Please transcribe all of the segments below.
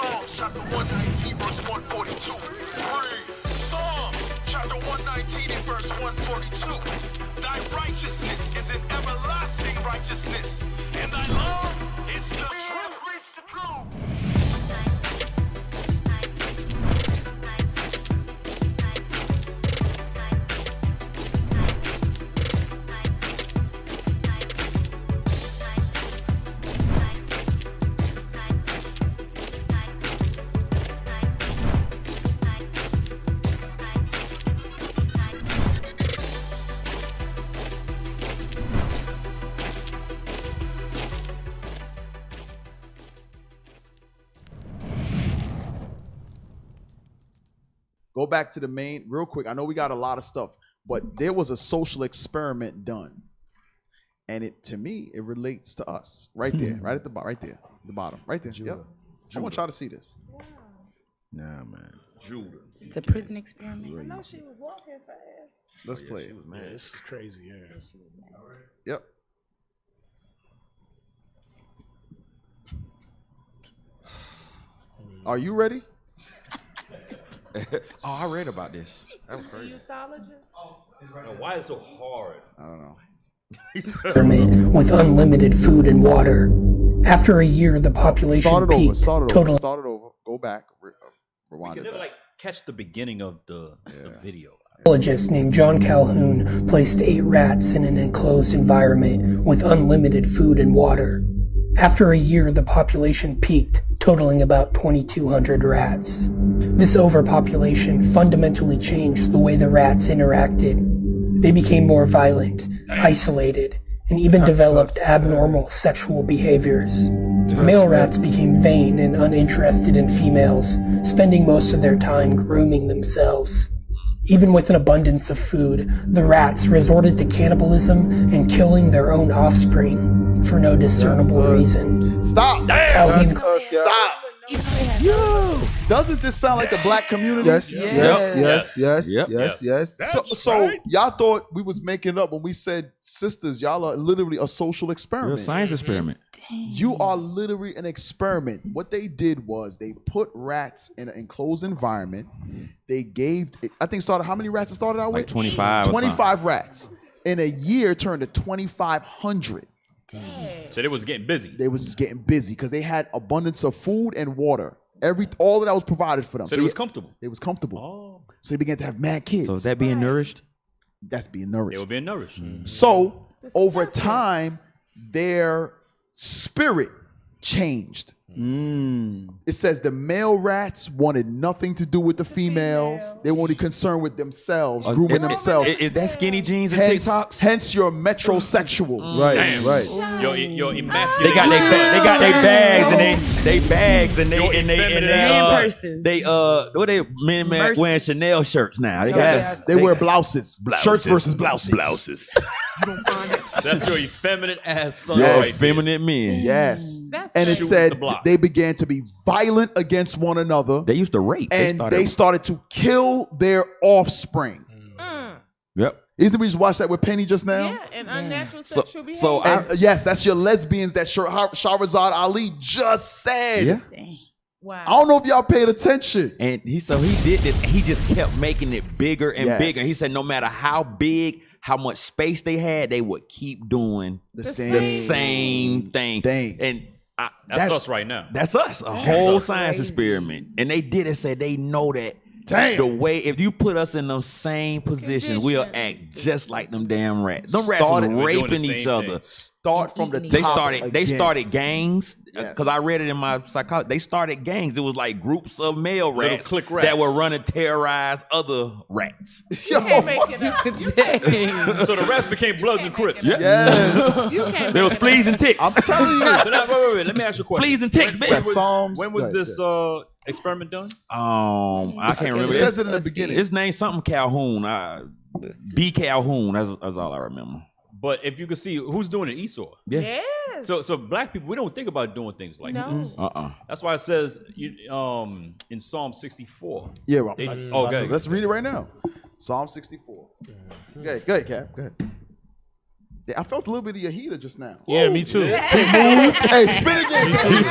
Psalms chapter 119 verse 142. Read. Psalms chapter 119 and verse 142. Thy righteousness is an everlasting righteousness, and thy love is the truth. Reach the truth. Go back to the main real quick. I know we got a lot of stuff, but there was a social experiment done. And it, to me, it relates to us. Right there, right at the bottom, right there. The bottom, right there. Yep. I want y'all to see this. Wow. Nah, man. Judah. It's a prison experiment. I know she was walking fast. Let's play it. Man, this is crazy. Yeah. Yep. Are you ready? Oh, I read about this. That was crazy. Why is it so hard? I don't know. Experiment with unlimited food and water. After a year, the population peaked. Start it over. Go back. Rewind You it. never like catch the beginning of the video. A biologist named John Calhoun placed 8 rats in an enclosed environment with unlimited food and water. After a year, the population peaked, totaling about 2,200 rats. This overpopulation fundamentally changed the way the rats interacted. They became more violent, isolated, and even developed abnormal sexual behaviors. Male rats became vain and uninterested in females, spending most of their time grooming themselves. Even with an abundance of food, the rats resorted to cannibalism and killing their own offspring for no discernible reason. Stop! Calhoun, Stop! Yo! Doesn't this sound like the black community? Yes. So y'all thought we was making it up when we said, sisters, y'all are literally a social experiment. Real science experiment. You are literally an experiment. What they did was they put rats in an enclosed environment. They gave, I think started, how many rats it started out Like with? 25 or 25 rats. In a year turned to 2,500. So they was getting busy. They was getting busy because they had abundance of food and water. All of that was provided for them. So it was comfortable. They was comfortable. Oh. So they began to have mad kids. So is that being nourished? That's being nourished. They were being nourished. So over time, their spirit changed. It says the male rats wanted nothing to do with the females. They were only concerned with themselves, grooming themselves. Is that skinny jeans and hence, TikToks? hence your metrosexuals. Damn. Right. Yo, emasculate. They got their bags and they men wearing Chanel shirts now. They got Yes, they wear blouses. Shirts versus blouses. That's your effeminate ass son. Yes. Right there. Feminine men. Yes. That's And it Shoot said the block. they began to be violent against one another. They used to rape. And they started to kill their offspring. Yep. Isn't we just watched that with Penny just now? Yeah, and unnatural sexual behavior. So And, yes, that's your lesbians that Shahrazad Ali just said. Yeah. wow. I don't know if y'all paid attention. And he did this. He just kept making it bigger and Yes. bigger. He said no matter how big, how much space they had, they would keep doing The same thing. And That's us right now. That's us. A whole science experiment. And they did it, said they know that the way, if you put us in those same positions, we'll act just like them damn rats. Them rats was raping each other. Start from the They top started again. gangs because I read it in my psychology. They started gangs. It was like groups of male rats, click rats that were running terrorize other rats. You can't make it up. So the rats became Bloods and Crips. Yes. You can't There was fleas and ticks. I'm telling you. So now, wait. Let me ask you a question. Fleas and ticks, bitch. When was this experiment done? I can't remember. It says it in the beginning. His name something Calhoun. B. Calhoun. That's all I remember. But if you can see who's doing it, Esau. Yeah. Yes. So black people, we don't think about doing things like this. That's why it says in Psalm 64. Yeah, well, okay. Let's read it right now. Psalm 64. Go ahead, Cap. Go ahead. I felt a little bit of your heater just now. Yeah, me too. Hey, spin again. Spin.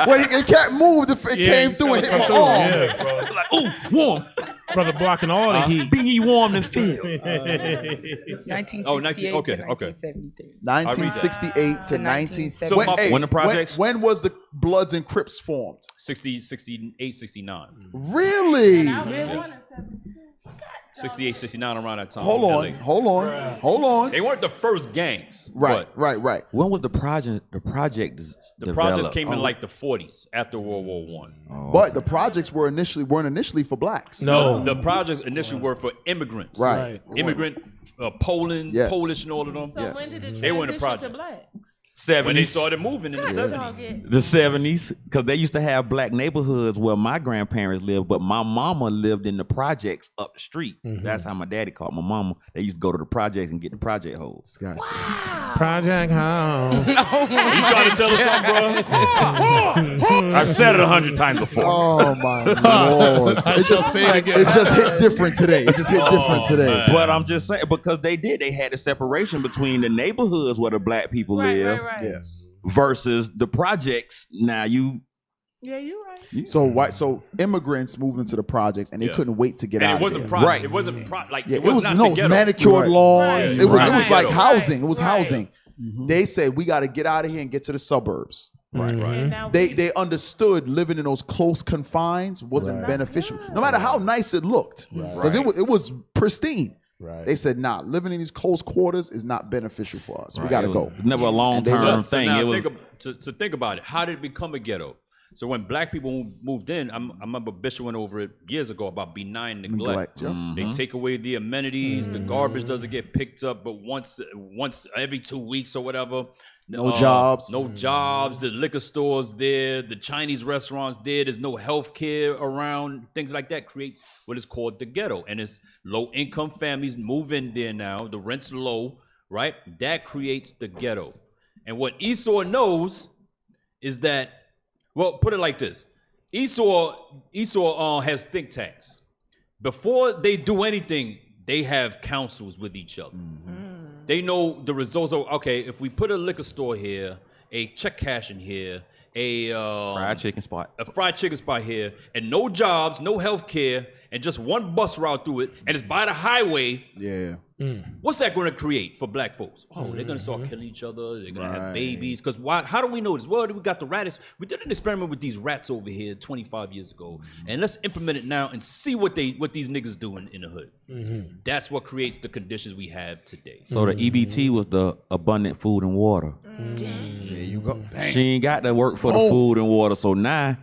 When the cat moved, it came through and hit my arm. Yeah, bro. Like, ooh, warm. Brother blocking all the heat. Be ye warm and filled. 1968 okay, to okay. 1973. 1968 to 1970. When the projects? When was the Bloods and Crips formed? 68, 69. Really? 68, 69 around that time. Hold LA. on. They weren't the first gangs. Right. When was the project? The project The projects came in like the 40s after World War One. But the projects weren't initially for blacks. No. The projects initially were for immigrants. Right. Immigrant, Poland, Yes. Polish, and all of them. So when did it They were in the transition to project. blacks? 70s. When they started moving in the 70s. The 70s, because they used to have black neighborhoods where my grandparents lived, but my mama lived in the projects up the street. That's how my daddy called my mama. They used to go to the projects and get the project hoes. Project Home. You trying to tell us something, bro? I've said it 100 times before. Oh my Lord! I shall say it again. It just hit different today. But I'm just saying, because they had the separation between the neighborhoods where the black people live Right. Yes. versus the projects. Now you. Yeah, you're right. So immigrants moved into the projects and they couldn't wait to get And out. it wasn't of project. Right. It wasn't like Yeah, it was not the it was ghetto. manicured lawns. Right. It was Right. like Right. housing. It was Right. housing. They said we got to get out of here and get to the suburbs. And now They understood living in those close confines wasn't beneficial, no matter how nice it looked, because it was pristine. Right. They said, "Nah, living in these close quarters is not beneficial for us. We got to It go." was never a long term So thing. now It was. think about it. How did it become a ghetto? So when black people moved in, I remember Bishop went over it years ago about benign neglect. Yeah. They take away the amenities. The garbage doesn't get picked up, but once every 2 weeks or whatever. No jobs. No jobs. The liquor stores there. The Chinese restaurants there. There's no health care around. Things like that create what is called the ghetto. And it's low income families move in there now. The rent's low, right? That creates the ghetto. And what Esau knows is that, well, put it like this. Esau has think tanks. Before they do anything, they have councils with each other. They know the results of, okay, if we put a liquor store here, a check cash in here, a Fried chicken spot. a fried chicken spot here, and no jobs, no health care, and just one bus route through it, and it's by the highway. Yeah. What's that going to create for black folks? Oh, they're going to start killing each other. They're going to have babies. Because why? How do we know this? Well, we got the rats. We did an experiment with these rats over here 25 years ago, and let's implement it now and see what these niggas doing in the hood. That's what creates the conditions we have today. So the EBT was the abundant food and water. There you go. She ain't got to work for the food and water. So now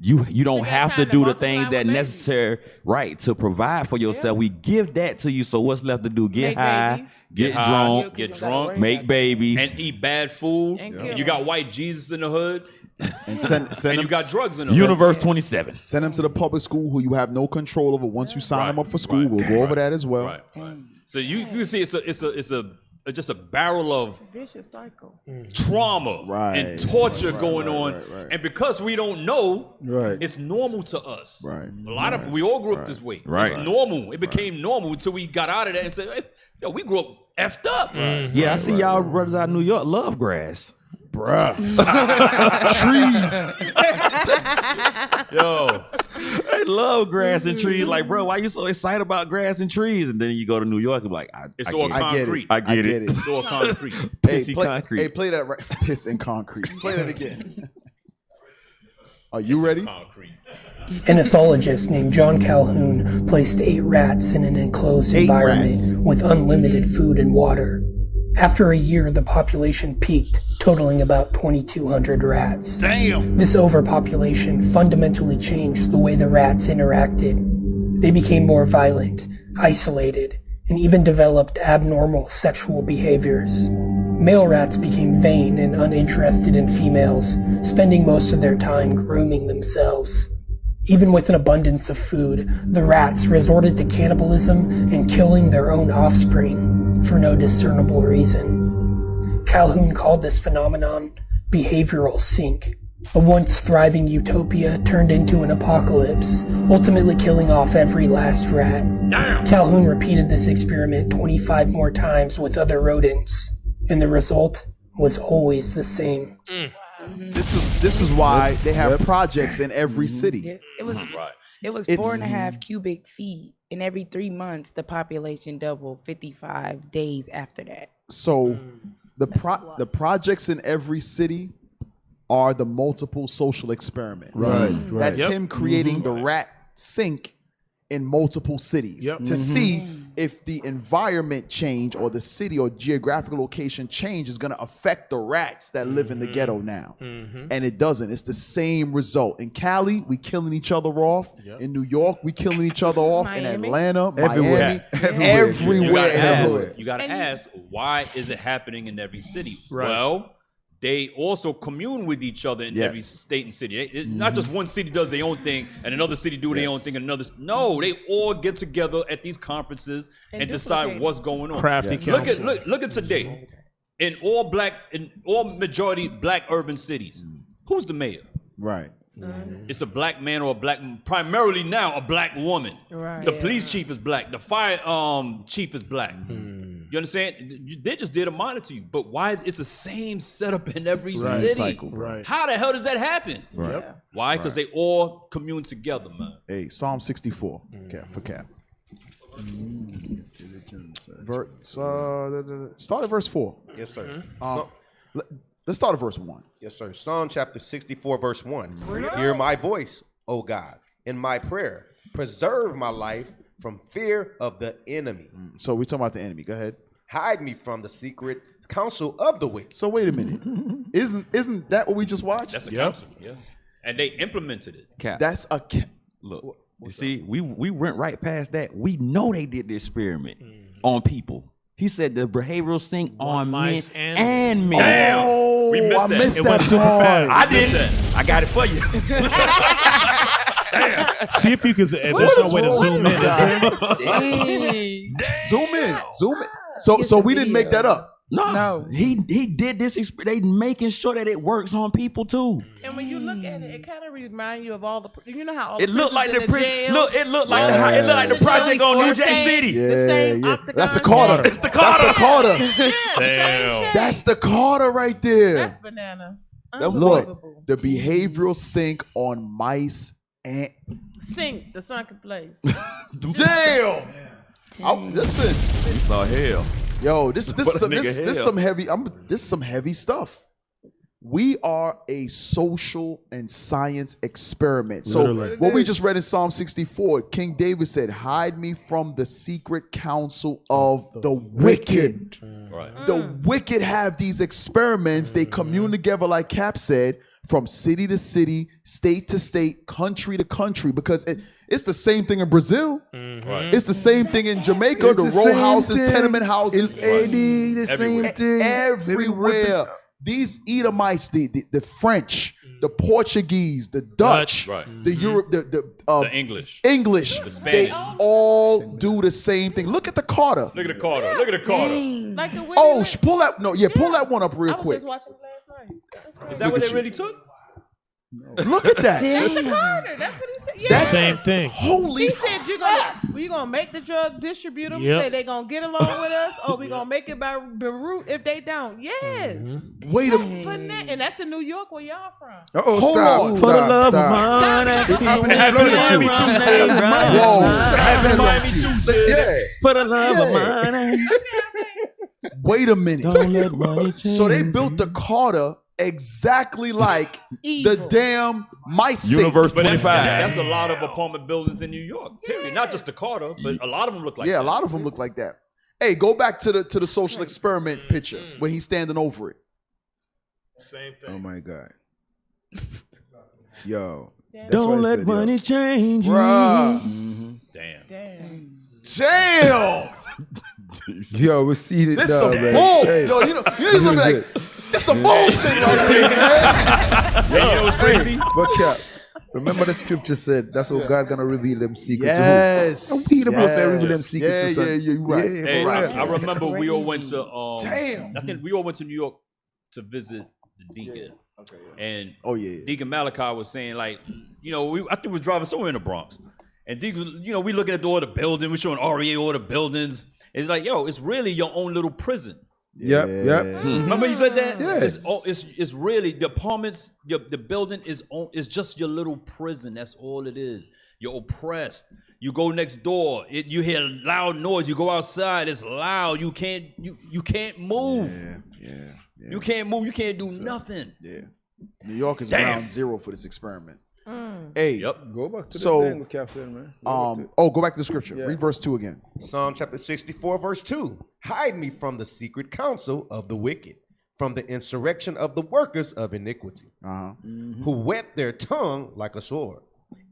you don't got have to time to do the multiply things with that babies. necessary, right, to provide for yourself. We give that to you. So what's left to do? Get Make high, babies. get high, drunk, get drunk, make babies. and eat bad food. And kill You got white Jesus in the hood, And send and them, you got drugs in the hood. Universe 27. send them to the public school who you have no control over. Once you sign them up for school, we'll go over that as well. Right. So you see, it's just a barrel of vicious cycle. trauma and torture going on, right. and because we don't know, Right. it's normal to us. Right. A lot of we all grew up this way. Right. It's normal. It became normal until we got out of that and said, hey, "Yo, we grew up effed up." Yeah, I see y'all brothers out of New York love grass. Bruh. Yo, They love grass and trees. Like, bro, why you so excited about grass and trees? And then you go to New York and be like, it's I all get it. concrete. I get it. It's all concrete. Pissy play, concrete. Hey, play that right. Piss and concrete. Play that again. Are you ready? Concrete. An ethologist named John Calhoun placed 8 rats in an enclosed 8 environment rats. with unlimited food and water. After a year, the population peaked, totaling about 2,200 rats. Damn. This overpopulation fundamentally changed the way the rats interacted. They became more violent, isolated, and even developed abnormal sexual behaviors. Male rats became vain and uninterested in females, spending most of their time grooming themselves. Even with an abundance of food, the rats resorted to cannibalism and killing their own offspring for no discernible reason. Calhoun called this phenomenon behavioral sink, A once thriving utopia turned into an apocalypse, ultimately killing off every last rat. Calhoun repeated this experiment 25 more times with other rodents, and the result was always the same. This is why they have projects in every city. It was Right. it was It's- 4.5 cubic feet, and every 3 months the population doubled 55 days after that. So the projects in every city are the multiple social experiments. Right. That's Yep. him creating the rat sink in multiple cities Yep. to see if the environment change or the city or geographical location change is going to affect the rats that live in the ghetto now. And it doesn't. It's the same result. In Cali, we killing each other off. In New York, we killing each other off. In Miami. Atlanta, Everywhere. Miami, You everywhere gotta in the ask, hood. you gotta ask, why is it happening in every city? Right. Well, they also commune with each other in every Yes. state and city. Not just one city does their own thing and another city do their own Yes. thing and another. No, they all get together at these conferences and decide duplicate. what's going on. Crafty Look council. at look at today. In all majority black urban cities, who's the mayor? Right. It's a black man or a black, primarily now a black woman. Right. The police chief is black. The fire chief is black. You understand? They just did a monitor you, but why? It's the same setup in every city. Cycle, Right. How the hell does that happen? Yep. Why? Because they all commune together, man. Hey, Psalm 64. For Cap. Start at verse 4. Yes, sir. Let's start at verse 1. Yes, sir. Psalm chapter 64, verse 1. Hear my voice, O God, in my prayer. Preserve my life from fear of the enemy. So we're talking about the enemy. Go ahead. Hide me from the secret counsel of the wicked. So wait a minute. Isn't that what we just watched? That's the council. Yeah. And they implemented it. Cap. That's a Look, you see, we went right past that. We know they did the experiment on people. He said the behavioral sink on men mice and and men. Damn. Oh, We missed I that. missed It that went super part. fast. I didn't. I got it for you. See if you can. There's no way to zoom in. Zoom in. So we didn't make that up. No, he did this. They making sure that it works on people too. And when you look at it, it kind of reminds you of all the, you know how all It the looked like prisons the and jails, look. It looked like the project on New Jack City. the same octagon. That's the Carter. It's the Carter. That's the Carter. Yeah, the same shape. That's the Carter right there. That's bananas. Look, Unbelievable. the behavioral sink on mice and Sink the sunken place. damn. Listen, You saw hell. yo, this What a nigga this hell. some heavy. This some heavy stuff. We are a social and science experiment. So Literally. what we just read in Psalm 64, King David said, "Hide me from the secret counsel of the wicked." Right. The wicked have these experiments. They commune together, like Cap said, from city to city, state to state, country to country, because it's the same thing in Brazil. Right. It's the same thing in Jamaica. It's the the row same houses, thing. tenement houses, It's AD, the same Everywhere. thing. everywhere. These Edomites, the French, the Portuguese, the Dutch, Right. the Europe, The English. English, Spanish. they all do the same thing. Look at the Carter. Look at the Carter. Look at the Carter. Like the Oh, pull that! No, yeah, pull that one up real I was quick. just watching it last night. That's crazy. Is that what they really took? Look at that! Carter, that's what he said. The Yeah. same thing. Holy! He said you gonna make the drug distribute them. Yep. Say they gonna get along with us, or we gonna make it by Beirut if they don't. Yes, Wait a putting that, and that's in New York where y'all from. Uh-oh, Hold stop, on. stop, For the love of stop. money. happened in Happy Florida, Miami too. too, Hey, sis. Whoa. Happy Miami too, sis. Yeah. For the love of Yeah. money. Wait a minute. Don't let money change. So they built the Carter exactly like the Evil. damn mice sink. Universe But 25. that's a lot of apartment buildings in New York. Period. Not just the Carter, but a lot of them look like Yeah, that. a lot of them look like that. Hey, go back to the social experiment picture when he's standing over it. Same Oh thing. my God. Yo. That's Don't what I let said, money change you. Bruh. Damn. Damn! Yo, we see it. This now, some man. bull. Hey, Yo, you know he's gonna be like, this some bullshit right here, man. Hey, you know what's crazy? But Cap, remember the scripture said that's what God gonna reveal them secrets Yes. to who? And we the most reveal them Yes. secrets Yeah, to son. yeah, you're right. Yeah, Hey, for I real. remember we all went to Damn. I think we all went to New York to visit the deacon. And yeah. Deacon Malachi was saying, like, I think we was driving somewhere in the Bronx. And Deacon, we looking at all the buildings, we're showing REA all the buildings. It's like, it's really your own little prison. Yep. Remember you said that? Yes. It's really the apartments, the building is just your little prison. That's all it is. You're oppressed. You go next door, you hear loud noise. You go outside, it's loud. You can't move. Yeah. You can't move. You can't do nothing. Yeah. New York is ground zero for this experiment. Hey, Go back to the So, thing with Cap said, man. go back to the scripture. Read verse 2 again. Psalm chapter 64, verse 2. Hide me from the secret counsel of the wicked, from the insurrection of the workers of iniquity, who whet their tongue like a sword,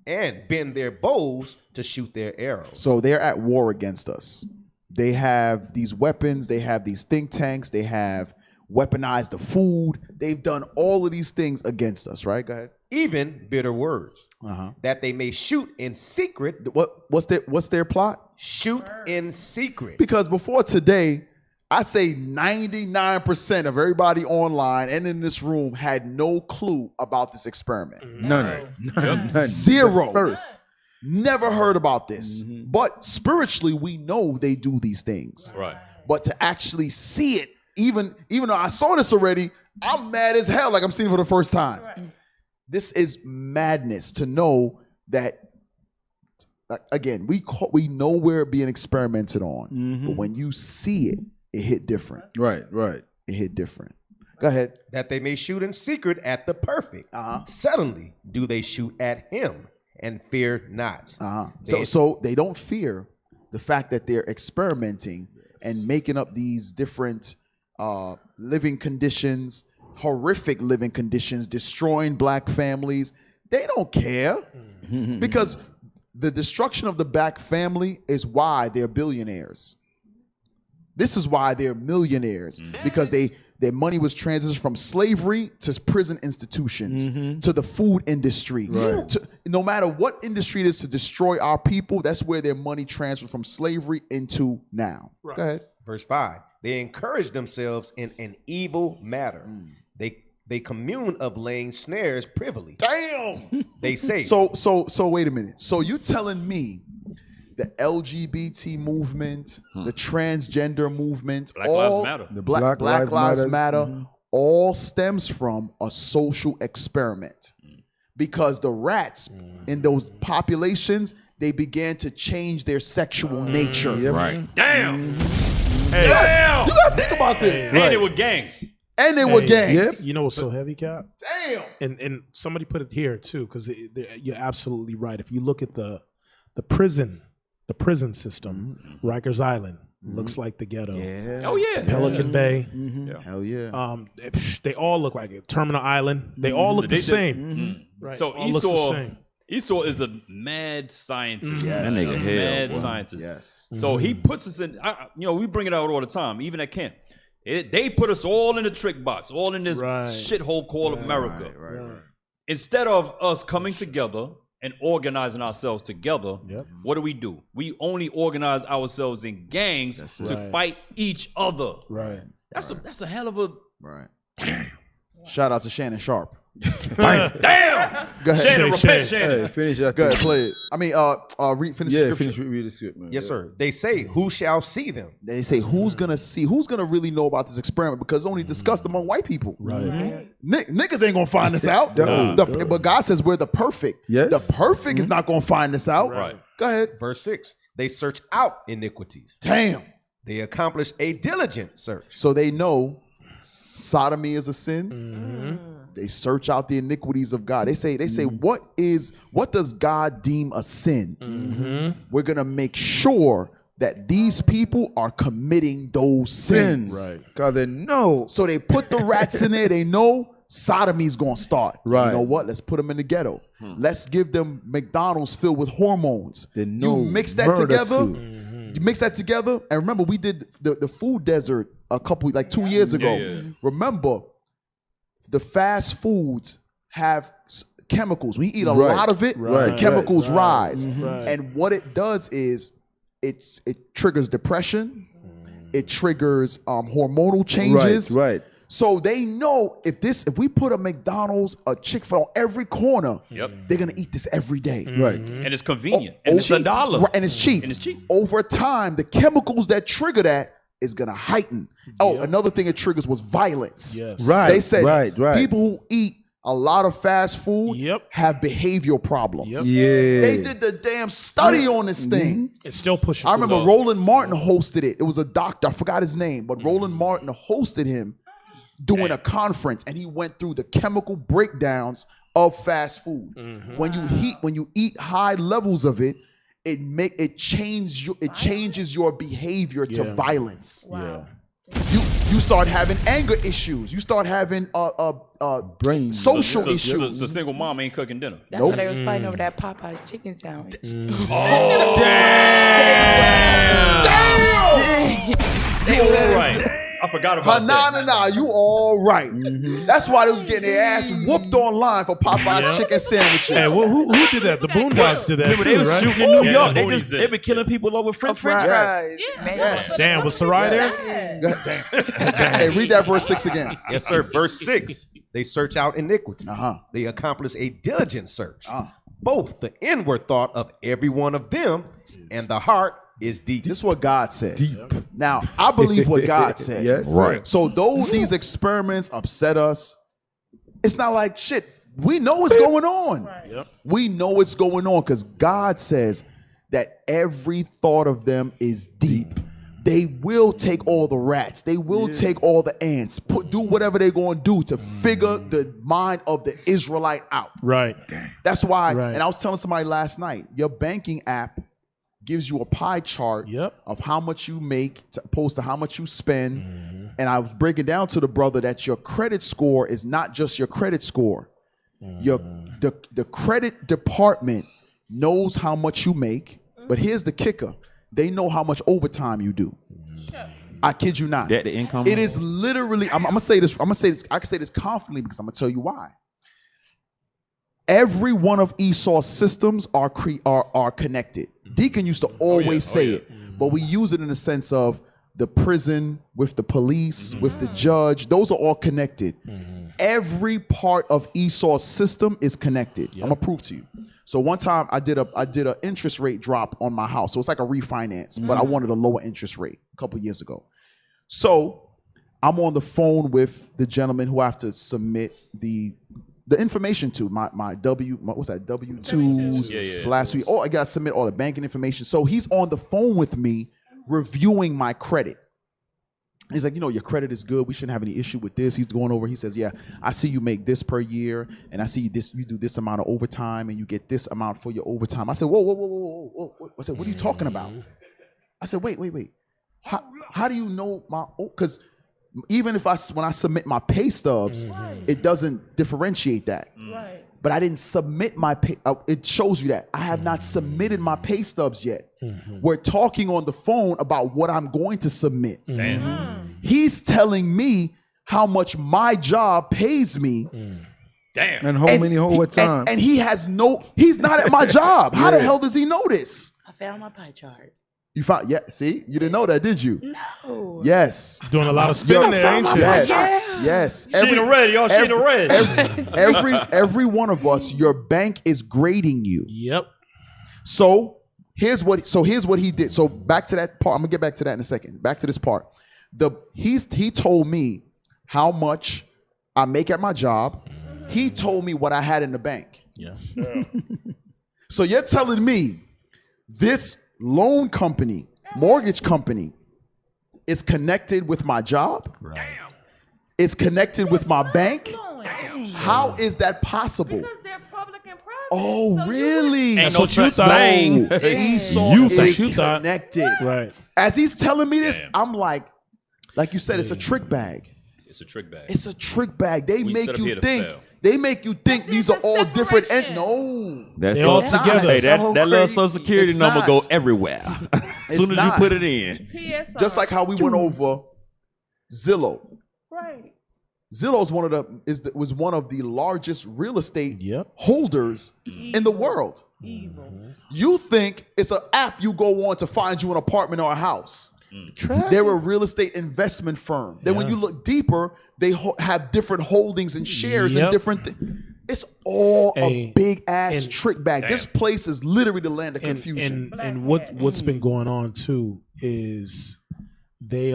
and bend their bows to shoot their arrows. So they're at war against us. They have these weapons. They have these think tanks. They have weaponized the food. They've done all of these things against us, right? Go ahead. Even bitter words, that they may shoot in secret. What's their plot? Shoot in secret. Because before today, I say 99% of everybody online and in this room had no clue about this experiment. None. Zero. First. Never heard about this. But spiritually, we know they do these things. Right. But to actually see it, even though I saw this already, I'm mad as hell like I'm seeing it for the first time. Right. This is madness to know that, again, we know we're being experimented on. But when you see it, it hit different. Right. It hit different. Go ahead. That they may shoot in secret at the perfect. Suddenly do they shoot at him and fear not. So they don't fear the fact that they're experimenting and making up these different living conditions, horrific living conditions, destroying black families. They don't care because the destruction of the black family is why they're billionaires. This is why they're millionaires, because their money was transitioned from slavery to prison institutions, to the food industry. Right. No matter what industry it is to destroy our people, that's where their money transferred from slavery into now. Right. Go ahead. Verse 5. They encourage themselves in an evil matter. They commune of laying snares privily. Damn. They say. So wait a minute. So you telling me the LGBT movement, the transgender movement, Black Lives Matter, the Black Lives Matter, all stems from a social experiment, because the rats in those populations, they began to change their sexual nature. Right. Damn. Damn. You gotta think about this. And they were gangs. And they were gangs. Yep. You know what's so heavy, Cap? Damn. And somebody put it here too, because you're absolutely right. If you look at the prison system, Rikers Island looks like the ghetto. Yeah. Oh yeah. Pelican Bay. Hell yeah. They all look like it. Terminal Island. They all look the same. Right. So all looks the same. Esau is a mad scientist. That nigga Mad hell, scientist. Yes. So he puts us in, we bring it out all the time, even at camp. They put us all in the trick box, all in this shithole called America. Right. Instead of us coming together and organizing ourselves together, what do? We only organize ourselves in gangs to fight each other. Right. That's a hell of a... Right. Shout out to Shannon Sharp. Damn! Go ahead. Shannon, repent, Shannon. Hey, finish that. Go ahead, play it. I mean, finish the scripture. Read the script, man. Yes, sir. They say, who shall see them? They say, who's gonna really know about this experiment, because it's only discussed among white people. Right. Niggas ain't gonna find this out. But God says we're the perfect. Yes. The perfect is not gonna find this out. Right. Go ahead. Verse 6. They search out iniquities. Damn. They accomplish a diligent search. So they know sodomy is a sin. They search out the iniquities of God. They say, what does God deem a sin? We're gonna make sure that these people are committing those sins. Right. God, they know. So they put the rats in there. They know sodomy's gonna start. Right. You know what? Let's put them in the ghetto. Let's give them McDonald's filled with hormones. They know. You mix that together. You mix that together, and remember, we did the food desert a couple, like 2 years ago. Yeah. Remember, the fast foods have chemicals. We eat a lot of it. The chemicals rise, and what it does is it triggers depression. It triggers hormonal changes. Right. So they know if we put a McDonald's, a Chick-fil-A on every corner, they're gonna eat this every day. Right. And it's convenient. And it's $1. Right, and it's cheap. And it's cheap. Over time, the chemicals that trigger that is gonna heighten. Oh, another thing it triggers was violence. Yes. Right. They said right. people who eat a lot of fast food have behavioral problems. Yeah. They did the damn study on this thing. It's still pushing. I remember Roland Martin hosted it. It was a doctor. I forgot his name, but Roland Martin hosted him doing a conference, and he went through the chemical breakdowns of fast food. When you eat high levels of it, it changes your behavior to violence. Wow. You start having anger issues. You start having brain social So issues. the single mom ain't cooking dinner. That's why they was fighting over that Popeye's chicken sandwich. Oh, damn! You all right. I forgot about that. Nah, you all right. That's why they was getting their ass whooped online for Popeye's chicken sandwiches. Hey, who did that? The Boondocks did that Remember, too, they was right? shooting in New Yeah, York. the They boonies did. been killing people over French French fries. fries. Yeah. Yes. Damn, was Sarai there? Hey, read that verse 6 again. Yes, sir. Verse 6. They search out iniquity. Uh-huh. They accomplish a diligent search. Both the inward thought of every one of them and the heart is deep. This is what God said. Deep. Now, I believe what God said. Yes, Right. So though these experiments upset us, it's not like shit. We know what's going on. We know what's going on because God says that every thought of them is deep. They will take all the rats. They will take all the ants. Do whatever they're going to do to figure the mind of the Israelite out. Right. That's why, Right. and I was telling somebody last night, your banking app gives you a pie chart of how much you make opposed to how much you spend. And I was breaking down to the brother that your credit score is not just your credit score. The credit department knows how much you make, but here's the kicker. They know how much overtime you do. I kid you not. That the income. It is literally, I'm gonna say this, I can say this confidently because I'm gonna tell you why. Every one of Esau's systems are connected. Deacon used to always say it, but we use it in the sense of the prison with the police, with the judge. Those are all connected. Every part of Esau's system is connected. I'm gonna prove to you. So one time I did an interest rate drop on my house. So it's like a refinance, but I wanted a lower interest rate a couple years ago. So I'm on the phone with the gentleman who I have to submit the information to my W-2s last week. Oh, I gotta submit all the banking information. So he's on the phone with me reviewing my credit. He's like, your credit is good. We shouldn't have any issue with this. He's going over. He says, yeah, I see you make this per year, and I see this. You do this amount of overtime, and you get this amount for your overtime. I said, whoa. I said, what are you talking about? I said, wait. How do you know my? Because even when I submit my pay stubs, it doesn't differentiate that. Right. But I didn't submit my pay. It shows you that I have not submitted my pay stubs yet. We're talking on the phone about what I'm going to submit. He's telling me how much my job pays me. Damn. And how many overtime? And he's not at my job. How the hell does he know this? I found my pie chart. You found, see? You didn't know that, did you? No. Yes. Doing a lot of spinning there, ain't you? Yes. She in the red, y'all. She in the red. Every one of us, your bank is grading you. Yep. So here's what he did. So back to that part. I'm gonna get back to that in a second. Back to this part. He told me how much I make at my job. He told me what I had in the bank. Yeah. So you're telling me this loan company, mortgage company, is connected with my job? Right. It's connected with my bank? How is that possible? Because they're public and private. Oh, So really? That's what you thought. The Esau You is thought. connected. Right. As he's telling me this, Damn. I'm like you said, it's a trick bag. It's a trick bag. It's a trick bag. They We make set up you here to think. fail. They make you think But these there's are a all different. separation. No, They all It's not. together. Hey, that little crazy. Social Security It's number not. go everywhere as soon as you not. put it in. PSR. Just like how we went over Zillow. Right. Zillow's was one of the largest real estate Yep. holders in the world. Evil. You think it's an app you go on to find you an apartment or a house. They're a real estate investment firm. Then when you look deeper, they have different holdings and shares and different things. It's all a big ass trick bag. This place is literally the land of confusion. And what's been going on too is they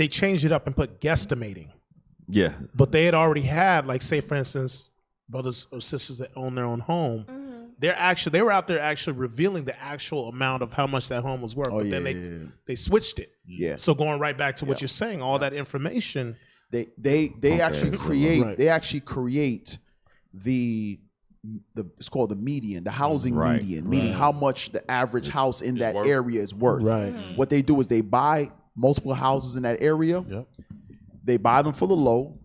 changed it up and put guesstimating. Yeah. But they had already had, like, say for instance, brothers or sisters that own their own home. They were out there actually revealing the actual amount of how much that home was worth. But then they switched it. Yeah. So going right back to what you're saying, all that information. They actually create the it's called the median, the housing median, meaning how much the average house in that area is worth. Right. What they do is they buy multiple houses in that area. They buy them for the low.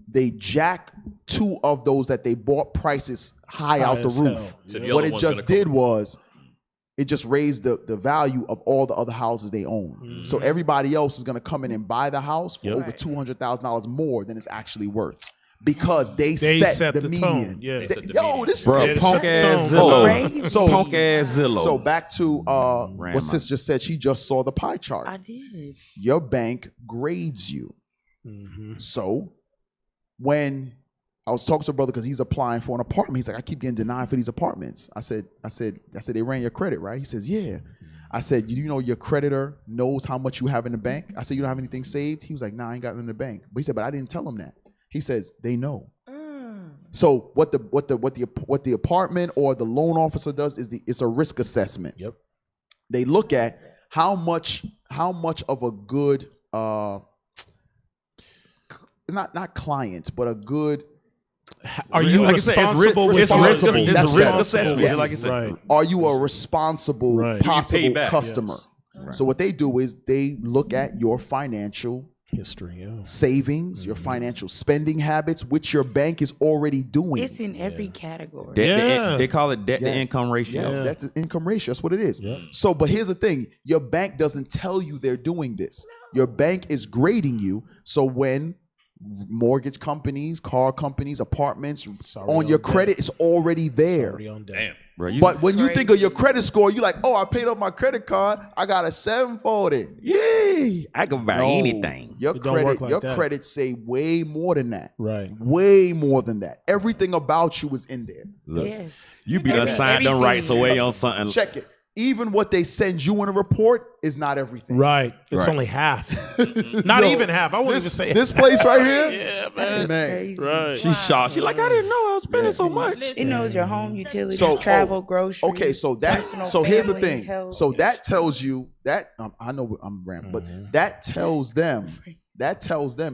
They jack 2 of those that they bought prices high out the roof. So the What other it just did was it just raised the value of all the other houses they own. So everybody else is going to come in and buy the house for over $200,000 more than it's actually worth. Because they set the median. Yeah. This Bro, is punk ass Zillow. So punk ass Zillow. So back to what sis just said. She just saw the pie chart. I did. Your bank grades you. So when I was talking to a brother because he's applying for an apartment, he's like, I keep getting denied for these apartments. I said, they ran your credit, right? He says, yeah. I said, you know your creditor knows how much you have in the bank? I said, you don't have anything saved? He was like, nah, I ain't got it in the bank. But he said, but I didn't tell him that. He says, they know. So what the apartment or the loan officer does is it's a risk assessment. Yep. They look at how much of a good not client, but a good. Are you responsible? It's risk assessment. Yes. Like I said. Right. Are you a responsible possible back. customer? Yes. So what they do is they look at your financial history, savings, your financial spending habits, which your bank is already doing. It's in every category. They call it debt to income ratio. Yes, that's an income ratio. That's what it is. So, but here's the thing: your bank doesn't tell you they're doing this. Your bank is grading you. So when mortgage companies, car companies, apartments on your credit, it's already there. Damn. Bro, But when you think of your credit score, you're like, oh, I paid off my credit card. I got a 740. Yay! I can buy anything. Your It don't work credit, like your that. credit say way more than that. Right. Way more than that. Everything about you is in there. Look, Yes. you be done signed them rights away on something. Check it. Even what they send you in a report is not everything. Right. It's Right. only half. Not even half. I wouldn't even say This place right here. Yeah, That's man. crazy. Right. She's shocked. She like, I didn't know I was spending so much. It knows your home utilities, So, travel, groceries. Okay, so personal, so here's the family, thing. health. So that tells you that I know I'm rambling, but that tells them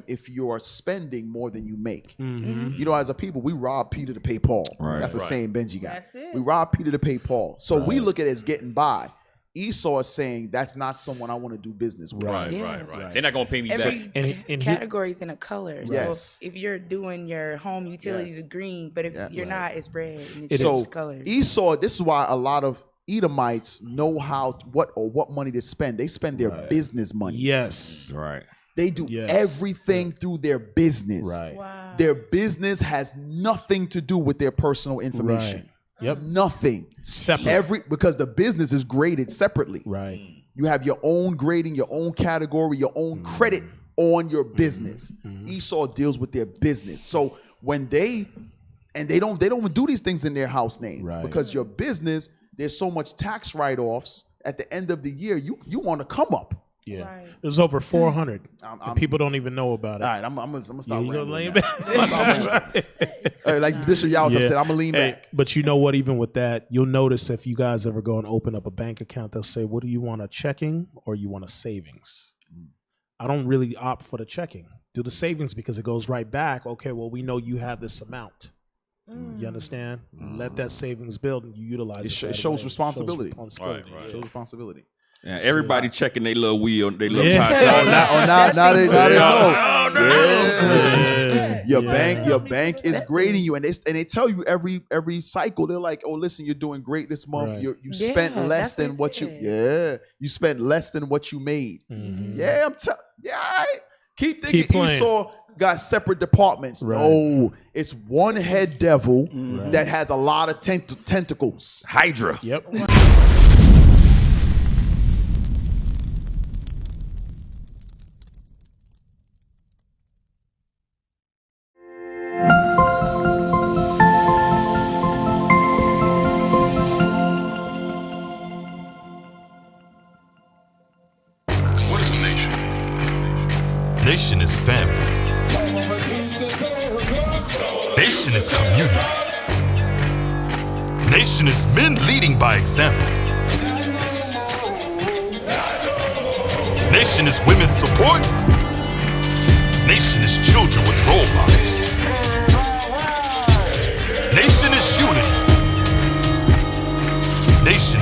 if you are spending more than you make. You know, as a people, we rob Peter to pay Paul. Right. That's the saying Benji got. That's it. We rob Peter to pay Paul. So we look at it as getting by. Esau is saying that's not someone I want to do business with. Right, Yeah. right. They're not gonna pay me back. Every category's in a color. Yes. So if you're doing your home utilities, it's green, but if you're not, it's red. And it's So just colors. Esau, this is why a lot of Edomites know what money to spend. They spend their business money. Yes. Right. They do Yes. everything through their business. Right. Wow. Their business has nothing to do with their personal information. Right. Yep. Nothing. Separate. Because the business is graded separately. Right. You have your own grading, your own category, your own credit on your business. Esau deals with their business. So when they don't even do these things in their house name. Right. Because your business, there's so much tax write-offs at the end of the year, you want to come up. Yeah. Right. There's over 400. And people don't even know about it. All right, I'm gonna stop. Yeah, you gonna rambling lean now. back? Like Bishop Yowza Yeah. said, I'm gonna lean Hey, back. but you know what? Even with that, you'll notice if you guys ever go and open up a bank account, they'll say, "What do you want, a checking or you want a savings?" I don't really opt for the checking. Do the savings because it goes right back. Okay, well, we know you have this amount. You understand? Let that savings build and you utilize it. It right shows away. responsibility. Right. Shows responsibility. Yeah, everybody checking their little wheel, their little Yeah. pie chart. Now they know. Yeah. Your bank is grading you, and they tell you every cycle. They're like, oh, listen, you're doing great this month. Right. You spent Yeah, less that's than what what it you you spent less than what you made. Yeah, all right. Keep thinking Keep playing. Esau got separate departments. Right. No, it's one head devil that has a lot of tentacles. Hydra. Yep. Nation is men leading by example. Nation is women's support. Nation is children with role models. Nation is unity. Nation